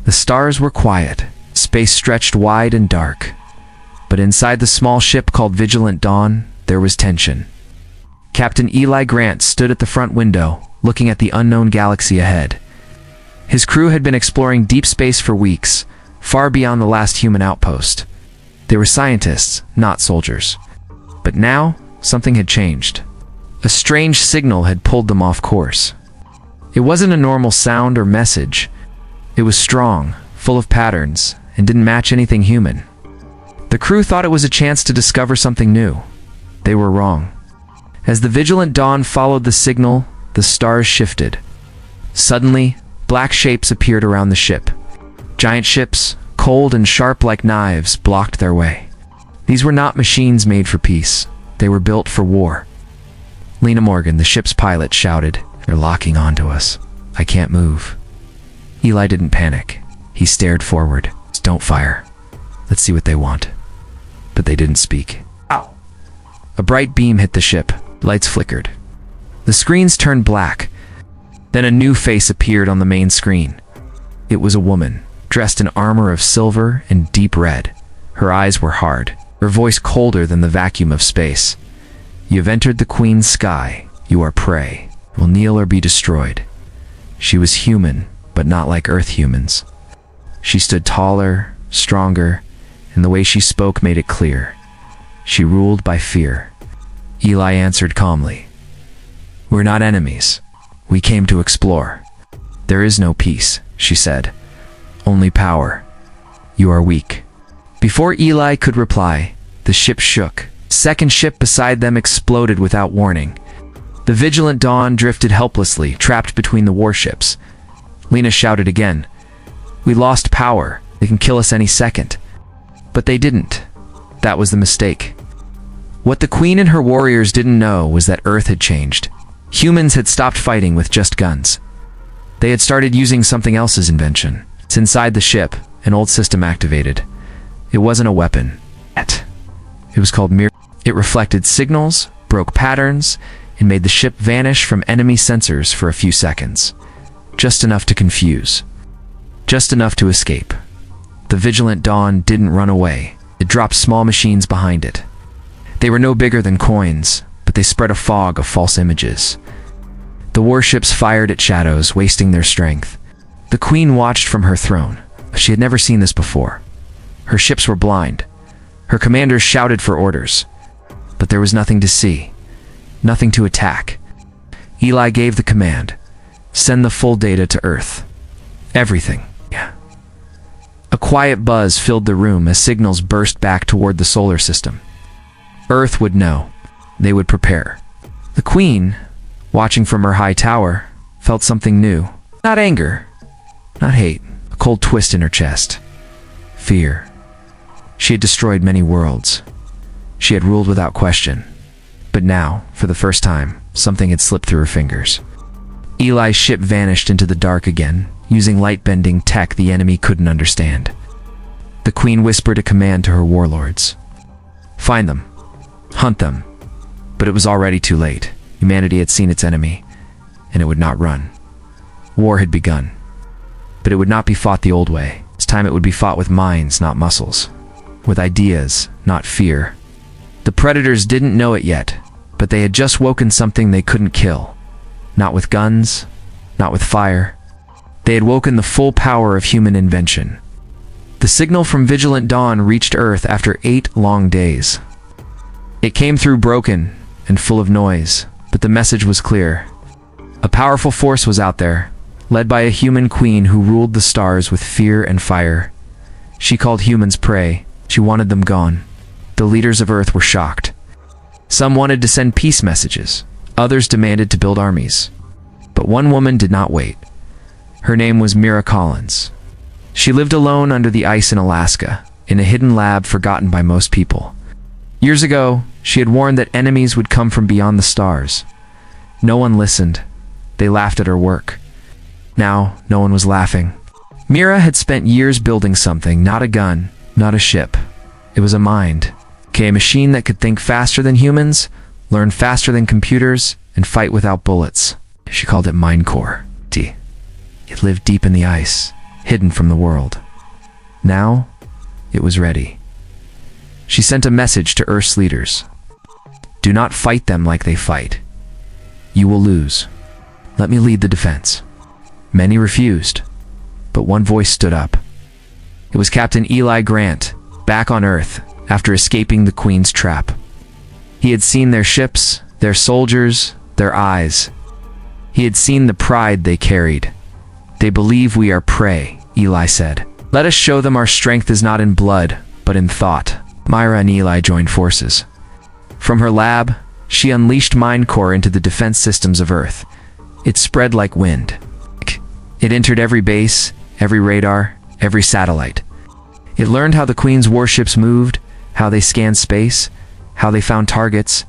The stars were quiet. Space stretched wide and dark. But inside the small ship called Vigilant Dawn, there was tension. Captain Eli Grant stood at the front window, looking at the unknown galaxy ahead. His crew had been exploring deep space for weeks, far beyond the last human outpost. They were scientists, not soldiers. But now, something had changed. A strange signal had pulled them off course. It wasn't a normal sound or message. It was strong, full of patterns, and didn't match anything human. The crew thought it was a chance to discover something new. They were wrong. As the Vigilant Dawn followed the signal, the stars shifted. Suddenly, black shapes appeared around the ship. Giant ships, cold and sharp like knives, blocked their way. These were not machines made for peace. They were built for war. Lena Morgan, the ship's pilot, shouted, "They're locking onto us. I can't move." Eli didn't panic. He stared forward. "Don't fire. Let's see what they want." But they didn't speak. Ow! A bright beam hit the ship. Lights flickered. The screens turned black. Then a new face appeared on the main screen. It was a woman, dressed in armor of silver and deep red. Her eyes were hard, her voice colder than the vacuum of space. "You've entered the Queen's sky. You are prey. Will kneel or be destroyed." She was human, but not like Earth humans. She stood taller, stronger, and the way she spoke made it clear. She ruled by fear. Eli answered calmly, "We're not enemies. We came to explore." "There is no peace," she said. "Only power. You are weak." Before Eli could reply, the ship shook. The second ship beside them exploded without warning. The Vigilant Dawn drifted helplessly, trapped between the warships. Lena shouted again, "We lost power. They can kill us any second." But they didn't. That was the mistake. What the Queen and her warriors didn't know was that Earth had changed. Humans had stopped fighting with just guns. They had started using something else's invention. It's inside the ship, an old system activated. It wasn't a weapon. It was called Mir. It reflected signals, broke patterns, and made the ship vanish from enemy sensors for a few seconds. Just enough to confuse. Just enough to escape. The Vigilant Dawn didn't run away. It dropped small machines behind it. They were no bigger than coins, but they spread a fog of false images. The warships fired at shadows, wasting their strength. The Queen watched from her throne. She had never seen this before. Her ships were blind. Her commanders shouted for orders. But there was nothing to see. Nothing to attack. Eli gave the command. Send the full data to Earth. Everything. Yeah. A quiet buzz filled the room as signals burst back toward the solar system. Earth would know. They would prepare. The Queen, watching from her high tower, felt something new. Not anger. Not hate. A cold twist in her chest. Fear. She had destroyed many worlds. She had ruled without question. But now, for the first time, something had slipped through her fingers. Eli's ship vanished into the dark again, using light-bending tech the enemy couldn't understand. The Queen whispered a command to her warlords. Find them. Hunt them. But it was already too late. Humanity had seen its enemy, and it would not run. War had begun. But it would not be fought the old way. This time it would be fought with minds, not muscles. With ideas, not fear. The predators didn't know it yet, but they had just woken something they couldn't kill. Not with guns, not with fire. They had woken the full power of human invention. The signal from Vigilant Dawn reached Earth after 8 long days. It came through broken and full of noise, but the message was clear. A powerful force was out there, led by a human queen who ruled the stars with fear and fire. She called humans prey. She wanted them gone. The leaders of Earth were shocked. Some wanted to send peace messages. Others demanded to build armies. But one woman did not wait. Her name was Mira Collins. She lived alone under the ice in Alaska, in a hidden lab forgotten by most people. Years ago, she had warned that enemies would come from beyond the stars. No one listened. They laughed at her work. Now, no one was laughing. Mira had spent years building something, not a gun, not a ship. It was a mind. A machine that could think faster than humans, learn faster than computers, and fight without bullets. She called it Mind Core. It lived deep in the ice, hidden from the world. Now, it was ready. She sent a message to Earth's leaders. Do not fight them like they fight. You will lose. Let me lead the defense. Many refused, but one voice stood up. It was Captain Eli Grant, back on Earth after escaping the Queen's trap. He had seen their ships, their soldiers, their eyes. He had seen the pride they carried. They believe we are prey, Eli said. Let us show them our strength is not in blood, but in thought. Myra and Eli joined forces. From her lab, she unleashed Mind Core into the defense systems of Earth. It spread like wind. It entered every base, every radar, every satellite. It learned how the Queen's warships moved, how they scanned space, how they found targets.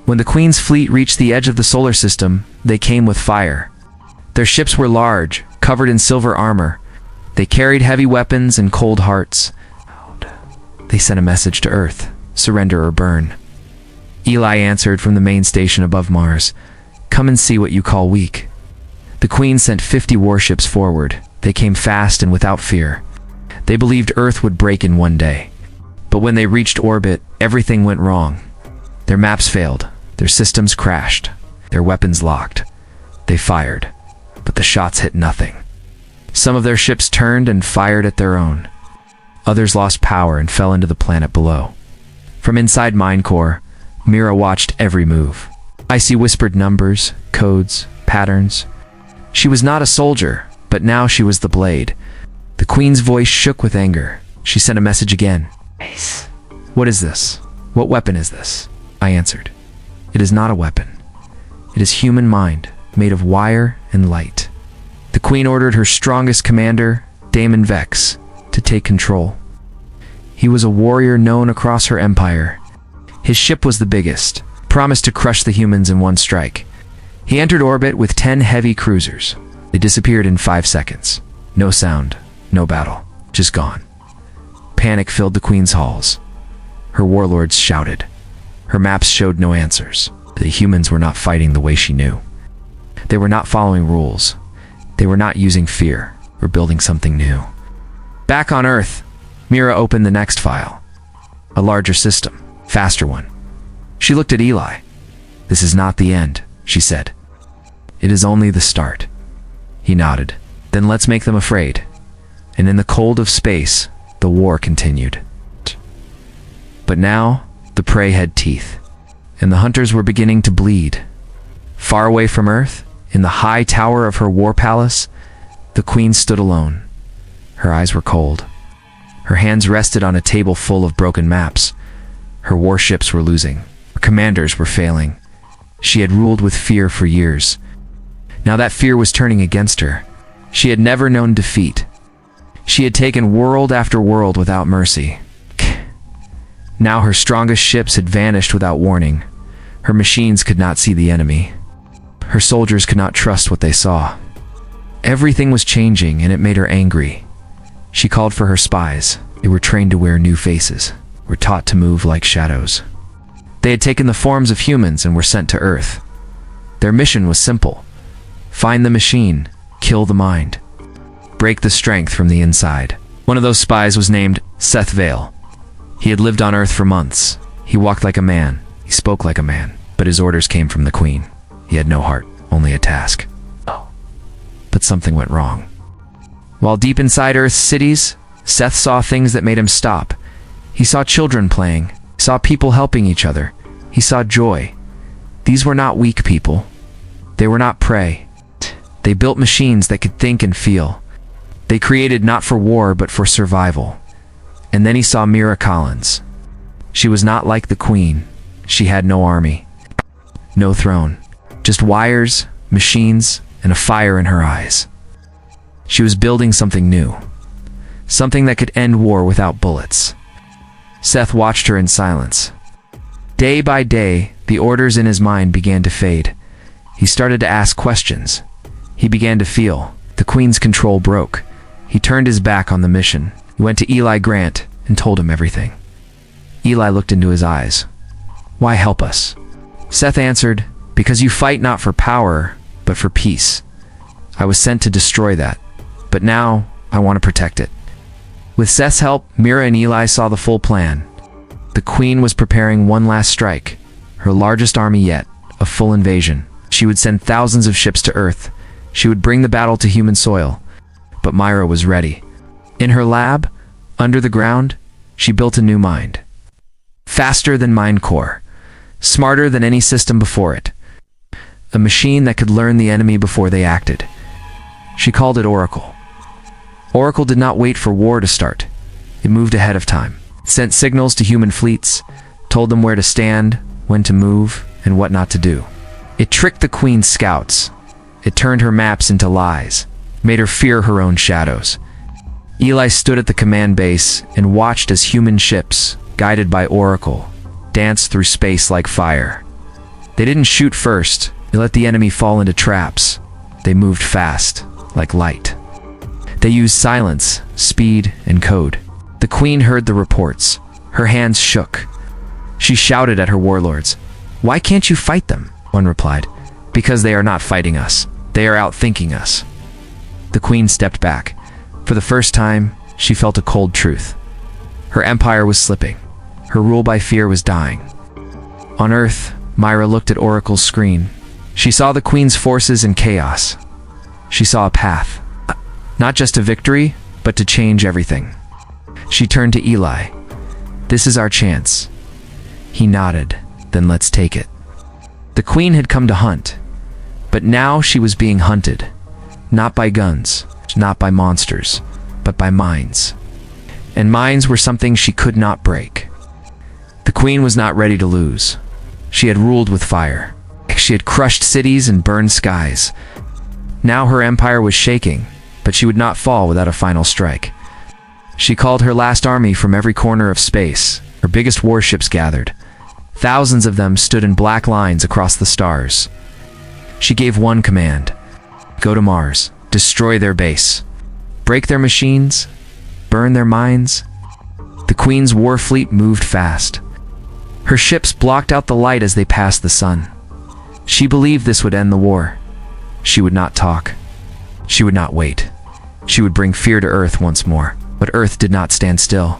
When the Queen's fleet reached the edge of the solar system, they came with fire. Their ships were large, covered in silver armor. They carried heavy weapons and cold hearts. They sent a message to Earth, surrender or burn. Eli answered from the main station above Mars, come and see what you call weak. The Queen sent 50 warships forward. They came fast and without fear. They believed Earth would break in one day. But when they reached orbit, everything went wrong. Their maps failed. Their systems crashed. Their weapons locked. They fired, but the shots hit nothing. Some of their ships turned and fired at their own. Others lost power and fell into the planet below. From inside Mind Core, Mira watched every move. Icy whispered numbers, codes, patterns. She was not a soldier, but now she was the blade. The Queen's voice shook with anger. She sent a message again. What is this? What weapon is this? I answered. It is not a weapon. It is human mind, made of wire and light. The Queen ordered her strongest commander, Damon Vex, to take control. He was a warrior known across her empire. His ship was the biggest, promised to crush the humans in one strike. He entered orbit with 10 heavy cruisers. They disappeared in 5 seconds. No sound, no battle, just gone. Panic filled the Queen's halls. Her warlords shouted. Her maps showed no answers. The humans were not fighting the way she knew. They were not following rules. They were not using fear or building something new. Back on Earth, Mira opened the next file. A larger system, faster one. She looked at Eli. This is not the end, she said. It is only the start. He nodded. Then let's make them afraid. And in the cold of space, the war continued. But now, the prey had teeth, and the hunters were beginning to bleed. Far away from Earth, in the high tower of her war palace, the Queen stood alone. Her eyes were cold. Her hands rested on a table full of broken maps. Her warships were losing. Her commanders were failing. She had ruled with fear for years. Now that fear was turning against her. She had never known defeat. She had taken world after world without mercy. Now her strongest ships had vanished without warning. Her machines could not see the enemy. Her soldiers could not trust what they saw. Everything was changing, and it made her angry. She called for her spies. They were trained to wear new faces, were taught to move like shadows. They had taken the forms of humans and were sent to Earth. Their mission was simple. Find the machine, kill the mind, break the strength from the inside. One of those spies was named Seth Vale. He had lived on Earth for months. He walked like a man. He spoke like a man. But his orders came from the Queen. He had no heart, only a task. But something went wrong. While deep inside Earth's cities, Seth saw things that made him stop. He saw children playing. He saw people helping each other. He saw joy. These were not weak people. They were not prey. They built machines that could think and feel. They created not for war, but for survival. And then he saw Mira Collins. She was not like the Queen. She had no army, no throne, just wires, machines, and a fire in her eyes. She was building something new, something that could end war without bullets. Seth watched her in silence. Day by day, the orders in his mind began to fade. He started to ask questions. He began to feel. The Queen's control broke. He turned his back on the mission. He went to Eli Grant and told him everything. Eli looked into his eyes. Why help us? Seth answered, because you fight not for power, but for peace. I was sent to destroy that. But now, I want to protect it. With Seth's help, Mira and Eli saw the full plan. The Queen was preparing one last strike, her largest army yet, a full invasion. She would send thousands of ships to Earth. She would bring the battle to human soil. But Myra was ready. In her lab, under the ground, she built a new mind. Faster than Mind Core, smarter than any system before it. A machine that could learn the enemy before they acted. She called it Oracle. Oracle did not wait for war to start. It moved ahead of time. It sent signals to human fleets, told them where to stand, when to move, and what not to do. It tricked the Queen's scouts. It turned her maps into lies, made her fear her own shadows. Eli stood at the command base and watched as human ships, guided by Oracle, danced through space like fire. They didn't shoot first. They let the enemy fall into traps. They moved fast, like light. They used silence, speed, and code. The Queen heard the reports. Her hands shook. She shouted at her warlords. "Why can't you fight them?" One replied. "Because they are not fighting us. They are outthinking us." The Queen stepped back. For the first time, she felt a cold truth. Her empire was slipping. Her rule by fear was dying. On Earth, Myra looked at Oracle's screen. She saw the Queen's forces in chaos. She saw a path. Not just a victory, but to change everything. She turned to Eli. "This is our chance." He nodded. "Then let's take it." The Queen had come to hunt. But now she was being hunted. Not by guns, not by monsters, but by minds. And minds were something she could not break. The Queen was not ready to lose. She had ruled with fire. She had crushed cities and burned skies. Now her empire was shaking, but she would not fall without a final strike. She called her last army from every corner of space. Her biggest warships gathered. Thousands of them stood in black lines across the stars. She gave one command. Go to Mars. Destroy their base. Break their machines. Burn their minds. The Queen's war fleet moved fast. Her ships blocked out the light as they passed the sun. She believed this would end the war. She would not talk. She would not wait. She would bring fear to Earth once more. But Earth did not stand still.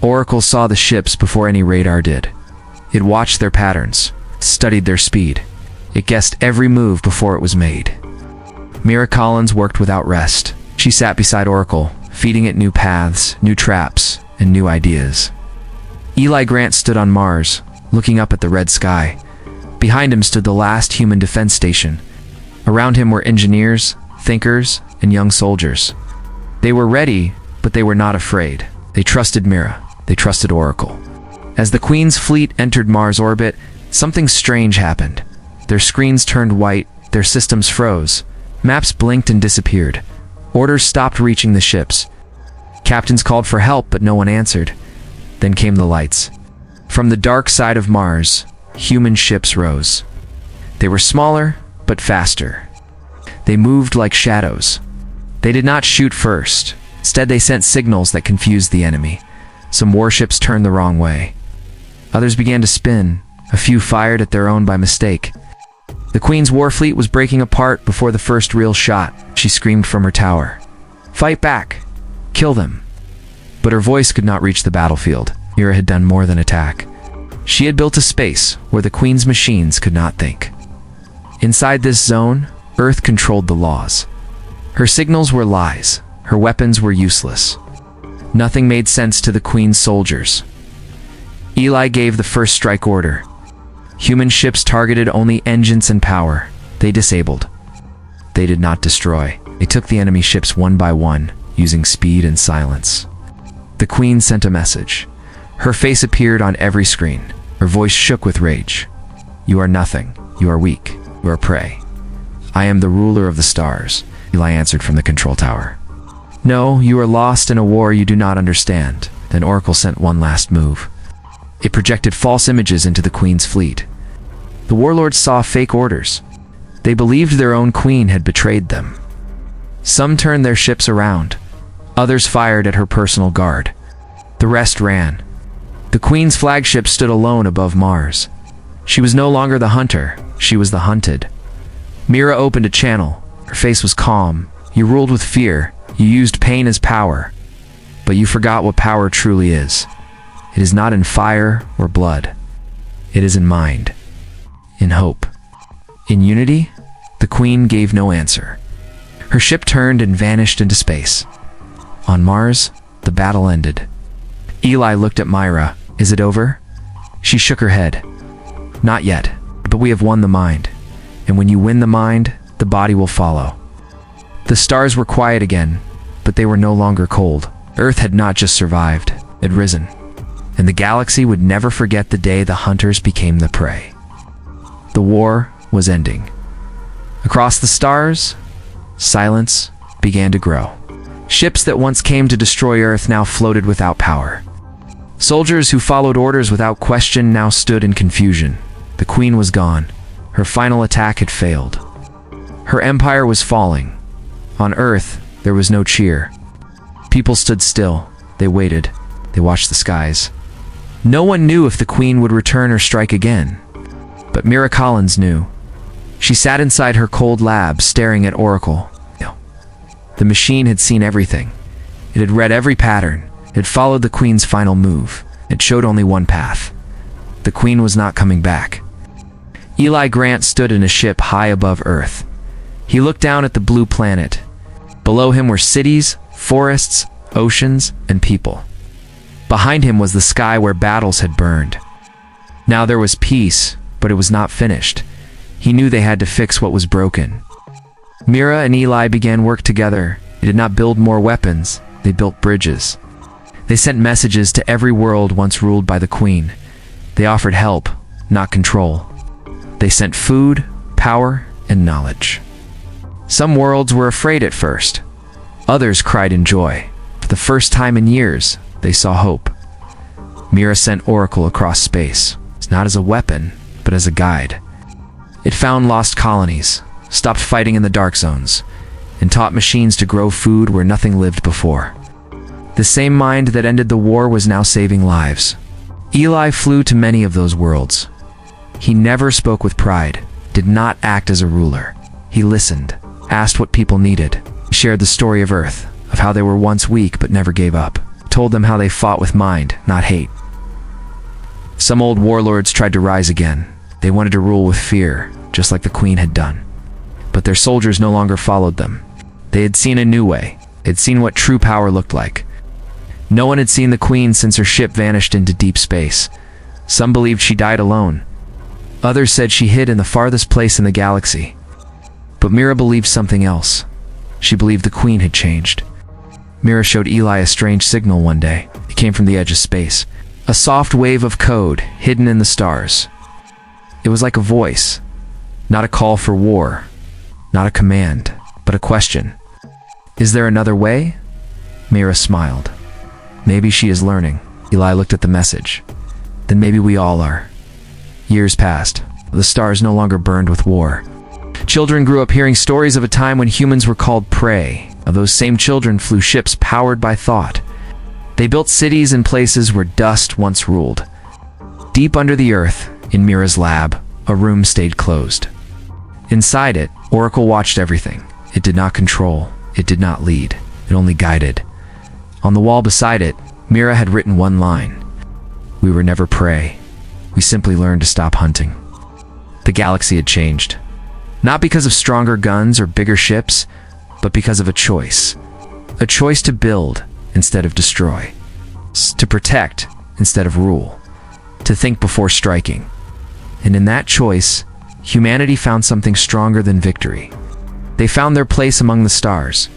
Oracle saw the ships before any radar did. It watched their patterns, studied their speed. It guessed every move before it was made. Mira Collins worked without rest. She sat beside Oracle, feeding it new paths, new traps, and new ideas. Eli Grant stood on Mars, looking up at the red sky. Behind him stood the last human defense station. Around him were engineers, thinkers, and young soldiers. They were ready, but they were not afraid. They trusted Mira. They trusted Oracle. As the Queen's fleet entered Mars orbit, something strange happened. Their screens turned white, their systems froze. Maps blinked and disappeared. Orders stopped reaching the ships. Captains called for help, but no one answered. Then came the lights. From the dark side of Mars, human ships rose. They were smaller, but faster. They moved like shadows. They did not shoot first. Instead, they sent signals that confused the enemy. Some warships turned the wrong way. Others began to spin. A few fired at their own by mistake. The Queen's war fleet was breaking apart before the first real shot. She screamed from her tower. "Fight back! Kill them!" But her voice could not reach the battlefield. Mira had done more than attack. She had built a space where the Queen's machines could not think. Inside this zone, Earth controlled the laws. Her signals were lies. Her weapons were useless. Nothing made sense to the Queen's soldiers. Eli gave the first strike order. Human ships targeted only engines and power. They disabled. They did not destroy. They took the enemy ships one by one, using speed and silence. The Queen sent a message. Her face appeared on every screen. Her voice shook with rage. "You are nothing. You are weak. You are prey. I am the ruler of the stars," Eli answered from the control tower. "No, you are lost in a war you do not understand." Then Oracle sent one last move. It projected false images into the Queen's fleet. The warlords saw fake orders. They believed their own queen had betrayed them. Some turned their ships around. Others fired at her personal guard. The rest ran. The Queen's flagship stood alone above Mars. She was no longer the hunter. She was the hunted. Mira opened a channel. Her face was calm. "You ruled with fear. You used pain as power, but you forgot what power truly is. It is not in fire or blood. It is in mind, in hope, in unity. The Queen gave no answer. Her ship turned and vanished into space. On Mars, the battle ended. Eli looked at Myra. Is it over? She shook her head. Not yet, but we have won the mind. And when you win the mind, the body will follow. The stars were quiet again, but they were no longer cold. Earth had not just survived, it had risen. And the galaxy would never forget the day the hunters became the prey. The war was ending. Across the stars, silence began to grow. Ships that once came to destroy Earth now floated without power. Soldiers who followed orders without question now stood in confusion. The Queen was gone. Her final attack had failed. Her empire was falling. On Earth, there was no cheer. People stood still. They waited. They watched the skies. No one knew if the Queen would return or strike again. But Mira Collins knew. She sat inside her cold lab, staring at Oracle. The machine had seen everything. It had read every pattern. It had followed the Queen's final move. It showed only one path. The Queen was not coming back. Eli Grant stood in a ship high above Earth. He looked down at the blue planet. Below him were cities, forests, oceans, and people. Behind him was the sky where battles had burned. Now there was peace, but it was not finished. He knew they had to fix what was broken. Mira and Eli began work together. They did not build more weapons, they built bridges. They sent messages to every world once ruled by the Queen. They offered help, not control. They sent food, power, and knowledge. Some worlds were afraid at first. Others cried in joy. For the first time in years, they saw hope. Mira sent Oracle across space, not as a weapon, but as a guide. It found lost colonies, stopped fighting in the dark zones, and taught machines to grow food where nothing lived before. The same mind that ended the war was now saving lives. Eli flew to many of those worlds. He never spoke with pride, did not act as a ruler. He listened, asked what people needed, shared the story of Earth, of how they were once weak but never gave up, told them how they fought with mind, not hate. Some old warlords tried to rise again. They wanted to rule with fear, just like the Queen had done. But their soldiers no longer followed them. They had seen a new way. They had seen what true power looked like. No one had seen the Queen since her ship vanished into deep space. Some believed she died alone. Others said she hid in the farthest place in the galaxy. But Mira believed something else. She believed the Queen had changed. Mira showed Eli a strange signal one day. It came from the edge of space. A soft wave of code hidden in the stars. It was like a voice. Not a call for war. Not a command, but a question. Is there another way? Mira smiled. Maybe she is learning. Eli looked at the message. Then maybe we all are. Years passed. The stars no longer burned with war. Children grew up hearing stories of a time when humans were called prey. Of those same children flew ships powered by thought. They built cities in places where dust once ruled. Deep under the earth, in Mira's lab, a room stayed closed. Inside it, Oracle watched everything. It did not control. It did not lead. It only guided. On the wall beside it, Mira had written one line. We were never prey. We simply learned to stop hunting. The galaxy had changed. Not because of stronger guns or bigger ships, but because of a choice. A choice to build instead of destroy. To protect instead of rule. To think before striking. And in that choice, humanity found something stronger than victory. They found their place among the stars.